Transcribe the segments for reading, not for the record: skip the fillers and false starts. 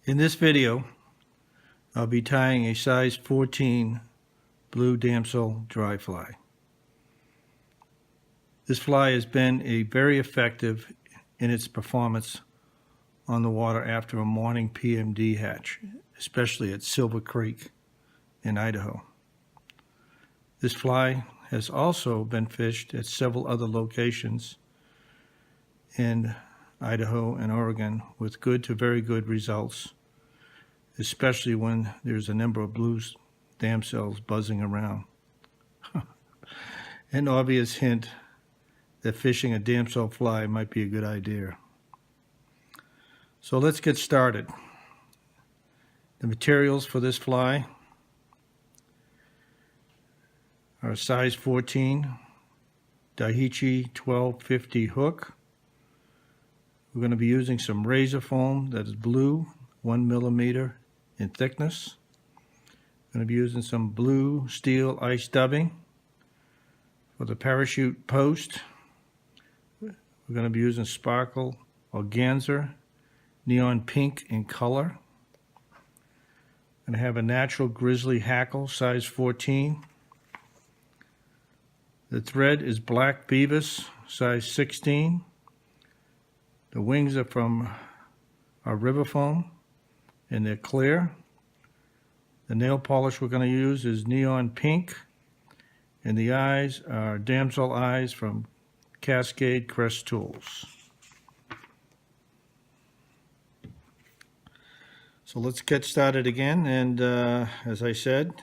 In this video, I'll be tying a size 14 Blue Damsel Dry Fly. This fly has been very effective in its performance on the water after a morning PMD hatch, especially at Silver Creek in Idaho. This fly has also been fished at several other locations in Idaho and Oregon with good to very good results, especially when there's a number of blue damsels buzzing around. An obvious hint that fishing a damsel fly might be a good idea. So let's get started. The materials for this fly are a size 14 Daiichi 1250 hook. We're going to be using some razor foam that is blue, 1 millimeter in thickness. We're going to be using some blue steel ice dubbing for the parachute post. We're going to be using sparkle organza, neon pink in color. I'm going to have a natural grizzly hackle, size 14. The thread is black beavis, size 16. The wings are from our river foam, and they're clear. The nail polish we're going to use is neon pink, and the eyes are damsel eyes from Cascade Crest Tools. So let's get started again, and as I said,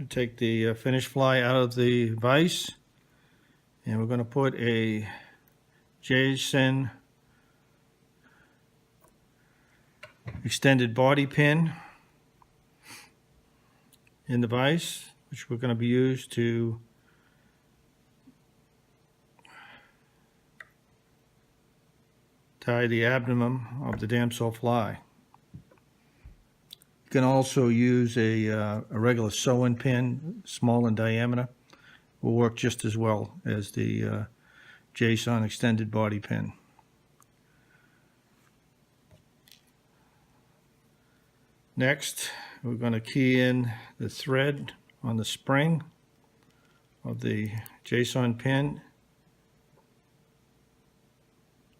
take the finished fly out of the vise, and we're going to put a Jason extended body pin in the vise, which we're going to be used to tie the abdomen of the damsel fly. You can also use a regular sewing pin, small in diameter, will work just as well as the Jason extended body pin. Next, we're going to key in the thread on the spring of the Jason pin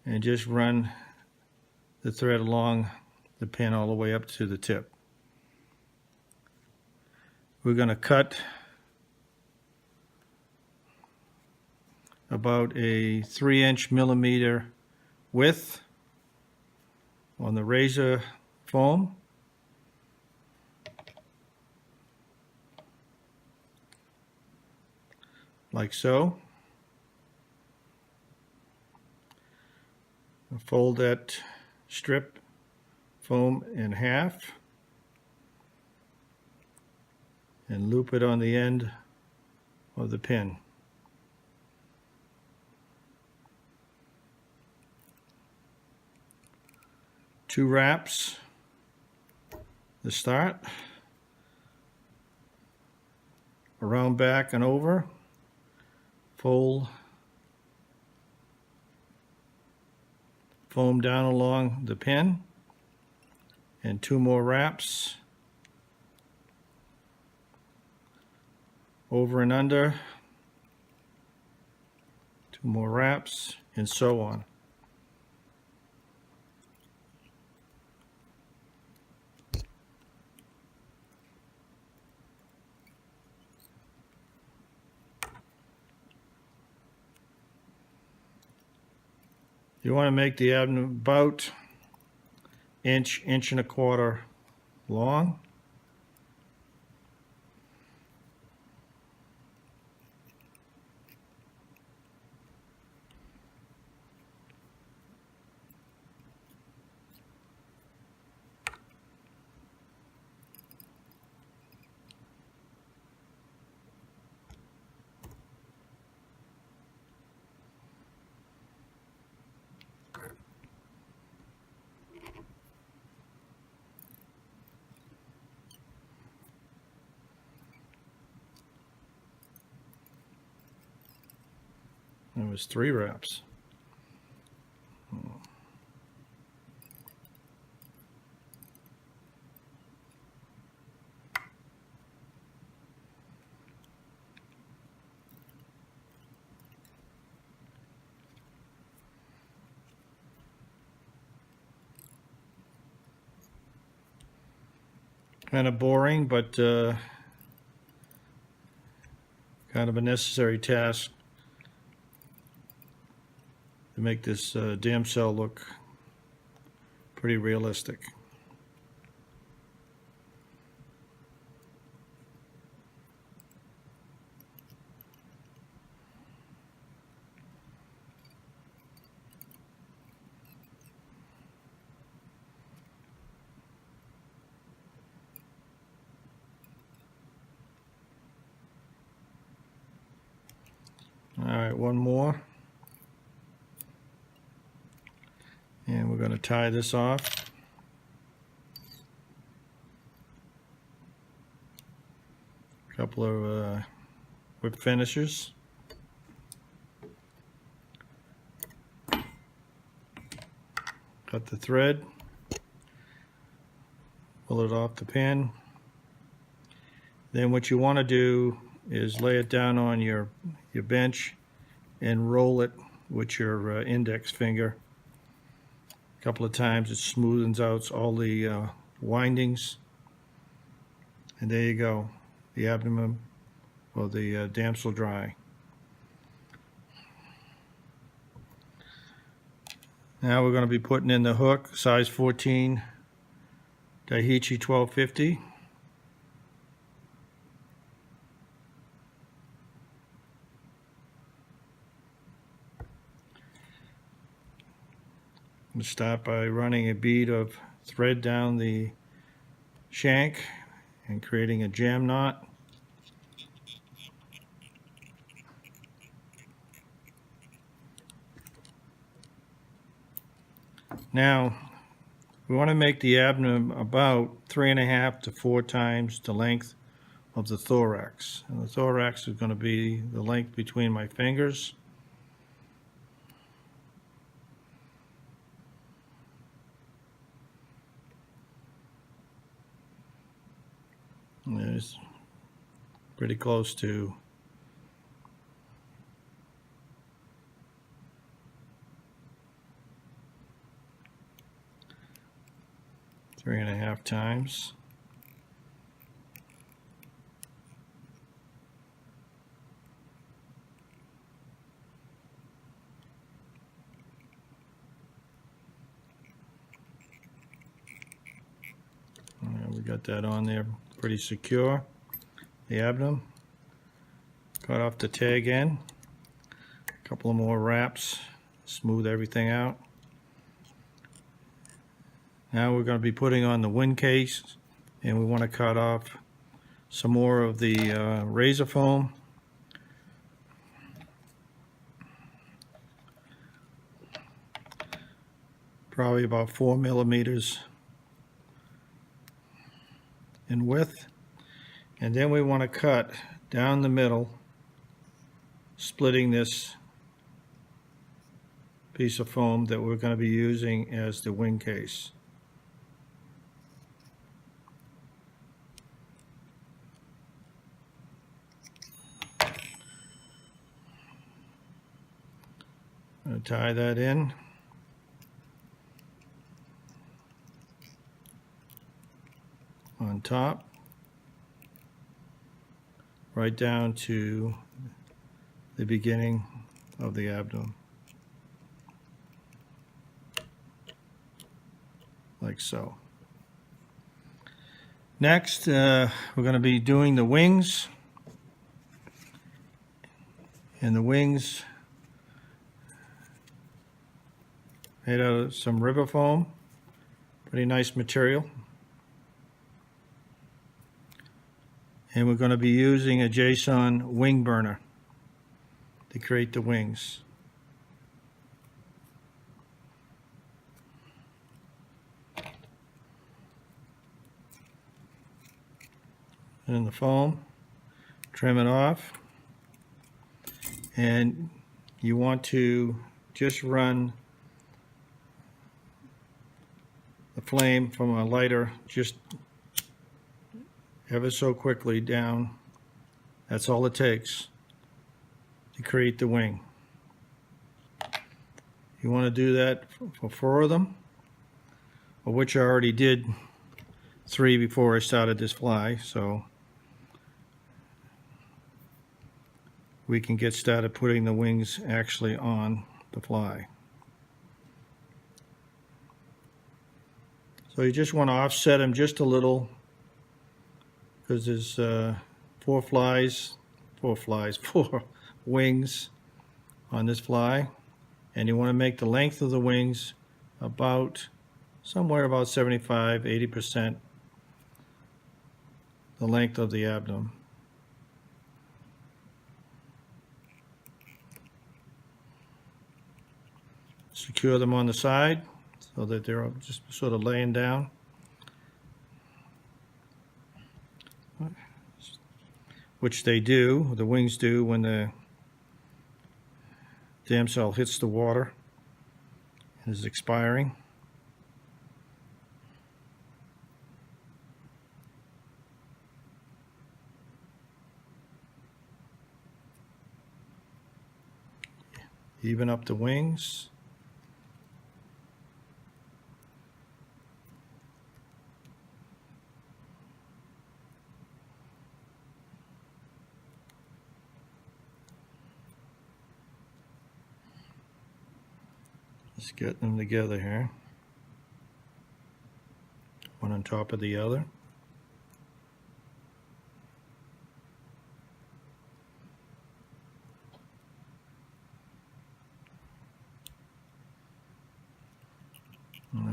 and just run the thread along the pin all the way up to the tip. We're going to cut about a 3-inch millimeter width on the razor foam. Like so. Fold that strip foam in half and loop it on the end of the pin. Two wraps to start, around back and over, fold foam down along the pin, and two more wraps over and under, two more wraps, and so on. You want to make the abdomen about inch and a quarter long. It was 3 wraps. Kind of boring, but kind of a necessary task to make this damsel look pretty realistic. All right, one more. And we're going to tie this off. A couple of whip finishers. Cut the thread. Pull it off the pin. Then what you want to do is lay it down on your bench and roll it with your index finger a couple of times. It smoothens out all the windings, and there you go, the abdomen or the Damsel Dry. Now we're going to be putting in the hook, size 14 Daiichi 1250. I'm going to start by running a bead of thread down the shank and creating a jam knot. Now we want to make the abdomen about 3.5 to 4 times the length of the thorax. And the thorax is going to be the length between my fingers. And it's pretty close to three and a half times. We got that on there pretty secure. The abdomen. Cut off the tag end. A couple of more wraps. Smooth everything out. Now we're going to be putting on the wing case, and we want to cut off some more of the razor foam. Probably about 4 millimeters in width. And then we want to cut down the middle, splitting this piece of foam that we're going to be using as the wing case. I'm going to tie that in. On top, right down to the beginning of the abdomen, like so. Next, we're going to be doing the wings, and the wings made out of some river foam, pretty nice material. And we're going to be using a JSON wing burner to create the wings. And the foam, trim it off. And you want to just run the flame from a lighter just ever so quickly down. That's all it takes to create the wing. You want to do that for 4 of them, of which I already did 3 before I started this fly, so we can get started putting the wings actually on the fly. So you just want to offset them just a little, because there's four wings on this fly, and you want to make the length of the wings about somewhere about 75–80% the length of the abdomen. Secure them on the side so that they're just sort of laying down. Which they do, the wings do, when the damsel hits the water and is expiring. Even up the wings. Just getting them together here, one on top of the other.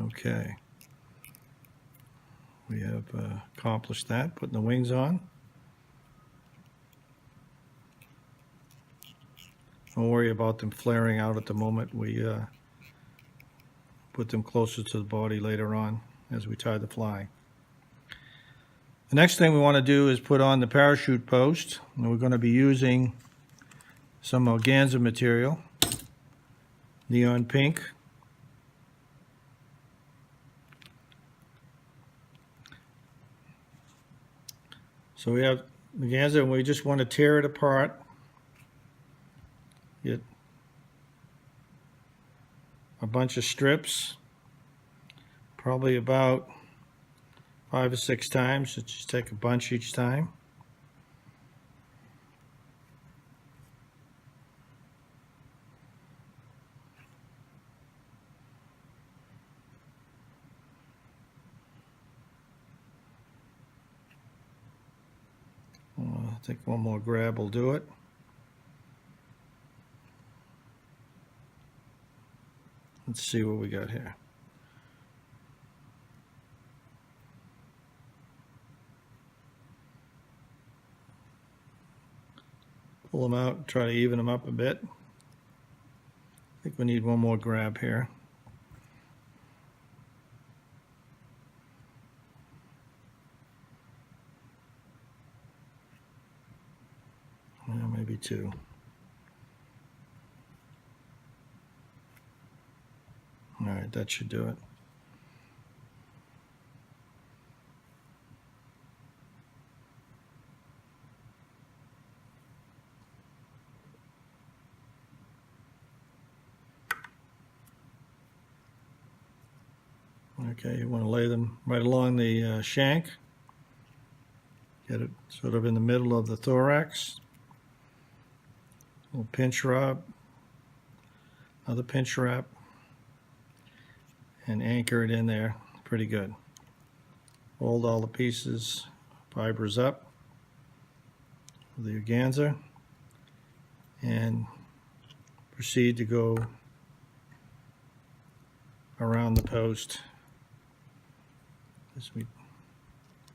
Okay, we have accomplished that, putting the wings on. Don't worry about them flaring out at the moment. We put them closer to the body later on as we tie the fly. The next thing we want to do is put on the parachute post, and we're going to be using some organza material, neon pink. So we have organza, and we just want to tear it apart. Get a bunch of strips, probably about 5 or 6 times. So just take a bunch each time. I think one more grab will do it. Let's see what we got here. Pull them out and try to even them up a bit. I think we need one more grab here. Well, maybe 2. All right, that should do it. Okay, you want to lay them right along the shank. Get it sort of in the middle of the thorax. A little pinch wrap, another pinch wrap, and anchor it in there pretty good. Hold all the pieces, fibers up with the organza, and proceed to go around the post as we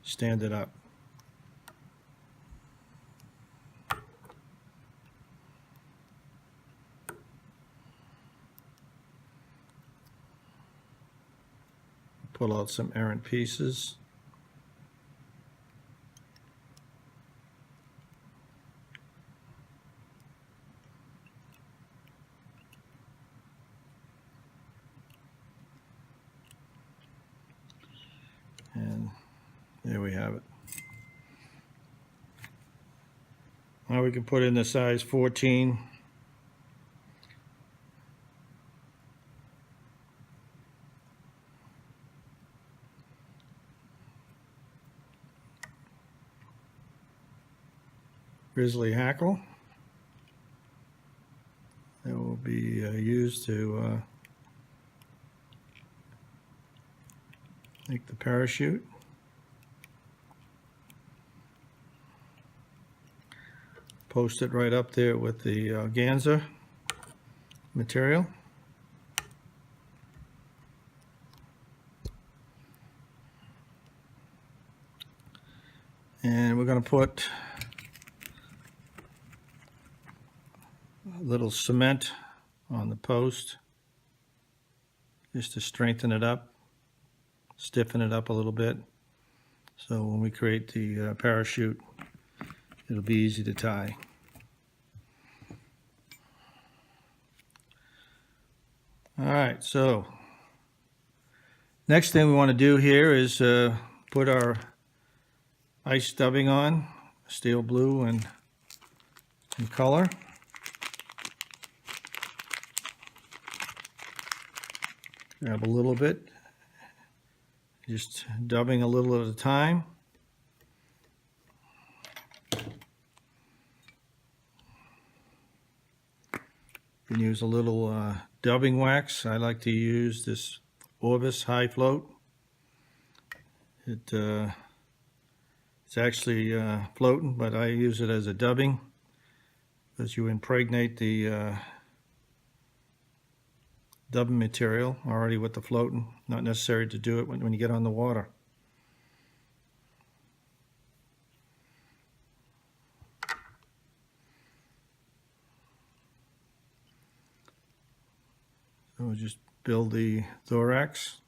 stand it up. Pull out some errant pieces. And there we have it. Now we can put in the size 14. grizzly hackle that will be used to make the parachute. Post it right up there with the organza material. And we're going to put a little cement on the post just to strengthen it up, stiffen it up a little bit, so when we create the parachute it'll be easy to tie. Alright, so next thing we want to do here is put our ice dubbing on, steel blue in color. Grab a little bit, just dubbing a little at a time. You can use a little dubbing wax. I like to use this Orbis High Float. It's actually floating, but I use it as a dubbing because you impregnate the dubbing material already with the floating. Not necessary to do it when you get on the water. So we'll just build the thorax.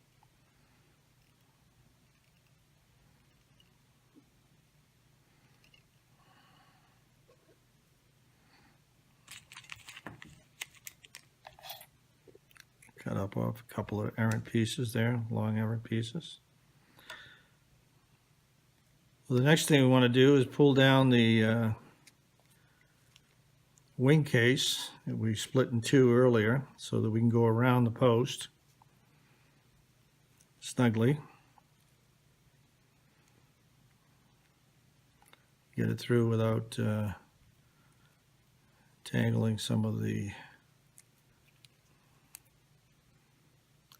Cut up off a couple of errant pieces there, long errant pieces. Well, the next thing we want to do is pull down the wing case that we split in two earlier so that we can go around the post snugly. Get it through without tangling some of the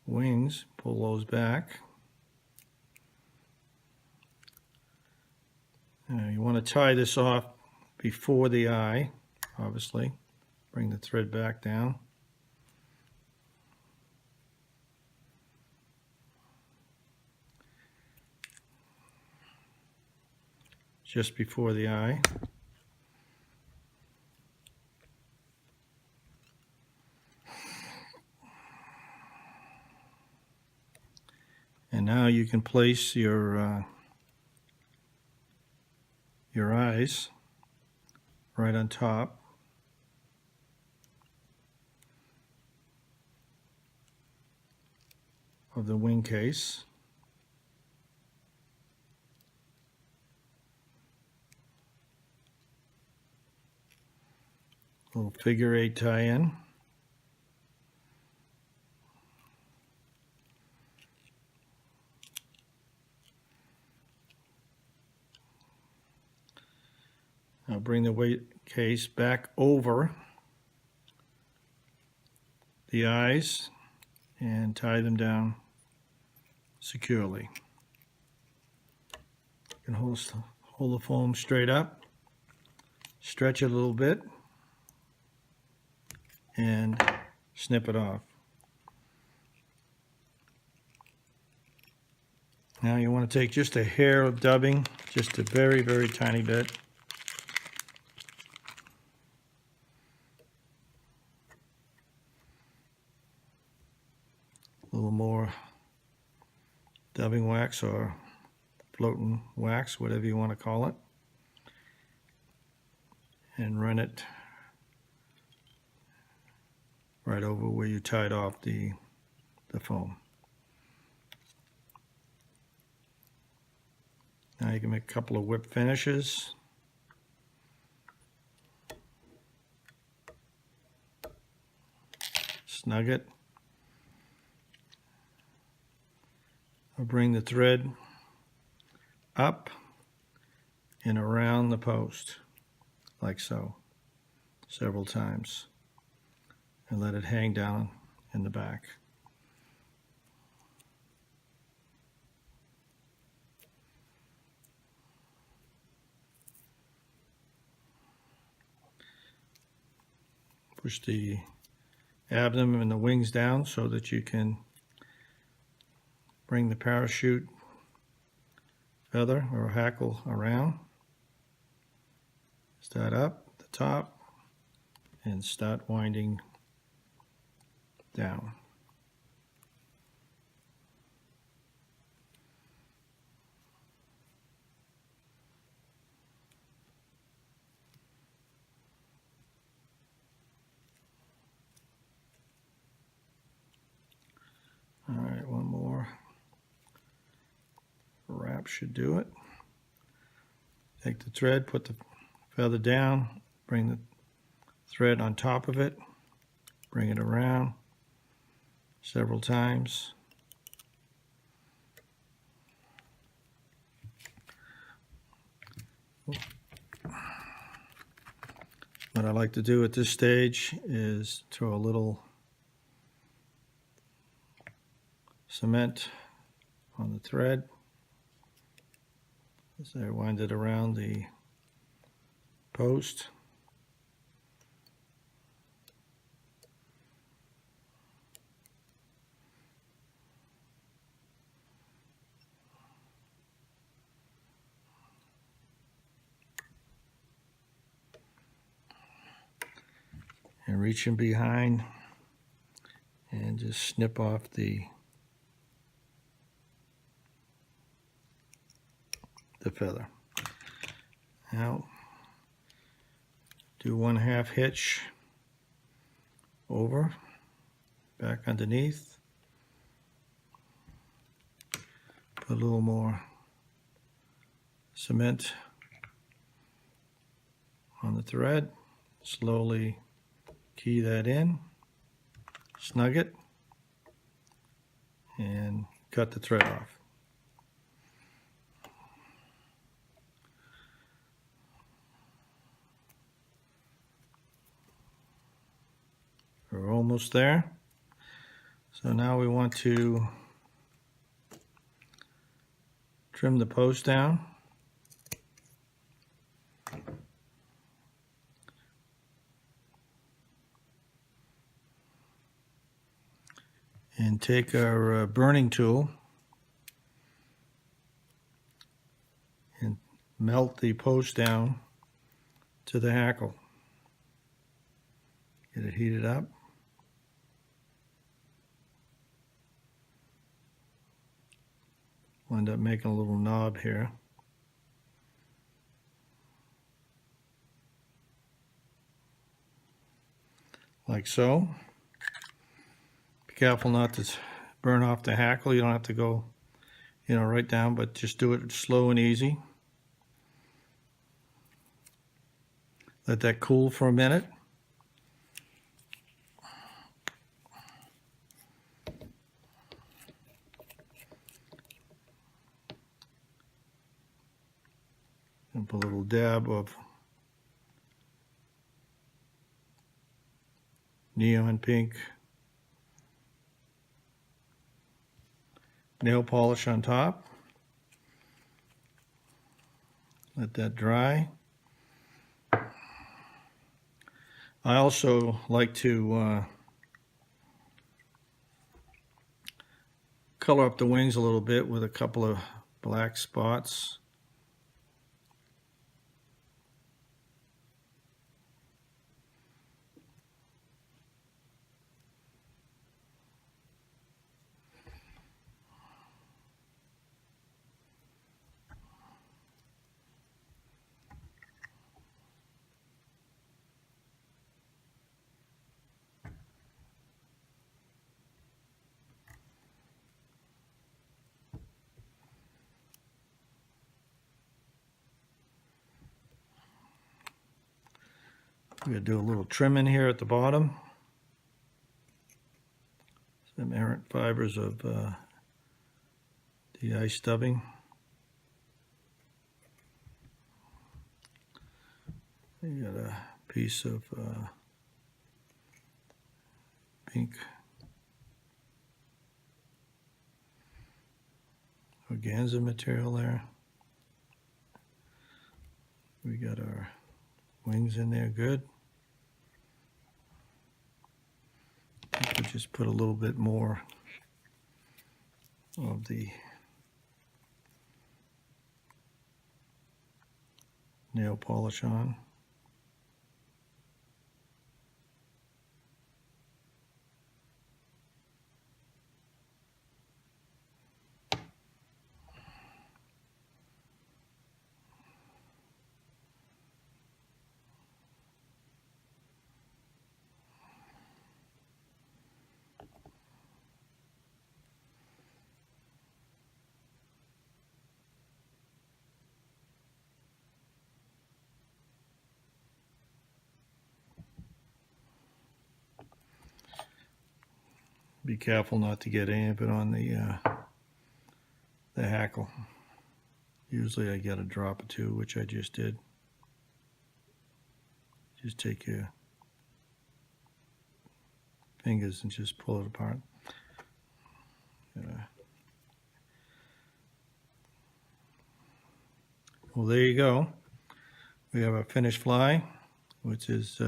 wings. Pull those back. You want to tie this off before the eye, obviously. Bring the thread back down. Just before the eye. And now you can place your eyes right on top of the wing case. Little figure 8 tie-in. Now bring the weight case back over the eyes and tie them down securely. You can hold the foam straight up, stretch it a little bit, and snip it off. Now you want to take just a hair of dubbing, just a very, very tiny bit. A little more dubbing wax or floating wax, whatever you want to call it, and run it right over where you tied off the foam. Now you can make a couple of whip finishes. Snug it. I'll bring the thread up and around the post. like so, several times, and let it hang down in the back. Push the abdomen and the wings down so that you can bring the parachute feather or hackle around. Start up at the top and start winding down. All right, one more wrap should do it. Take the thread, put the feather down, bring the thread on top of it, bring it around several times. What I like to do at this stage is throw a little cement on the thread as I wind it around the post. And reach in behind and just snip off the feather. Now do 1/2 hitch over, back underneath, put a little more cement on the thread, slowly key that in, snug it, and cut the thread off. We're almost there. So now we want to trim the post down. And take our burning tool and melt the post down to the hackle. Get it heated up. We'll end up making a little knob here. Like so. Be careful not to burn off the hackle. You don't have to go, right down, but just do it slow and easy. Let that cool for a minute. And put a little dab of neon pink nail polish on top. Let that dry. I also like to color up the wings a little bit with a couple of black spots. I'm going to do a little trimming here at the bottom. Some errant fibers of the ice stubbing. You got a piece of pink organza material there. We got our wings in there good. We'll just put a little bit more of the nail polish on. Be careful not to get any of it on the hackle. Usually I get a drop or two, which I just did. Just take your fingers and just pull it apart. Well, there you go. We have our finished fly, which is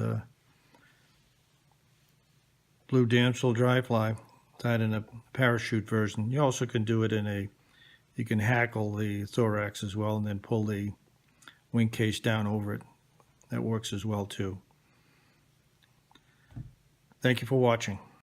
Blue Damsel Dry Fly, tied in a parachute version. You also can do it in a, you can hackle the thorax as well and then pull the wing case down over it. That works as well too. Thank you for watching.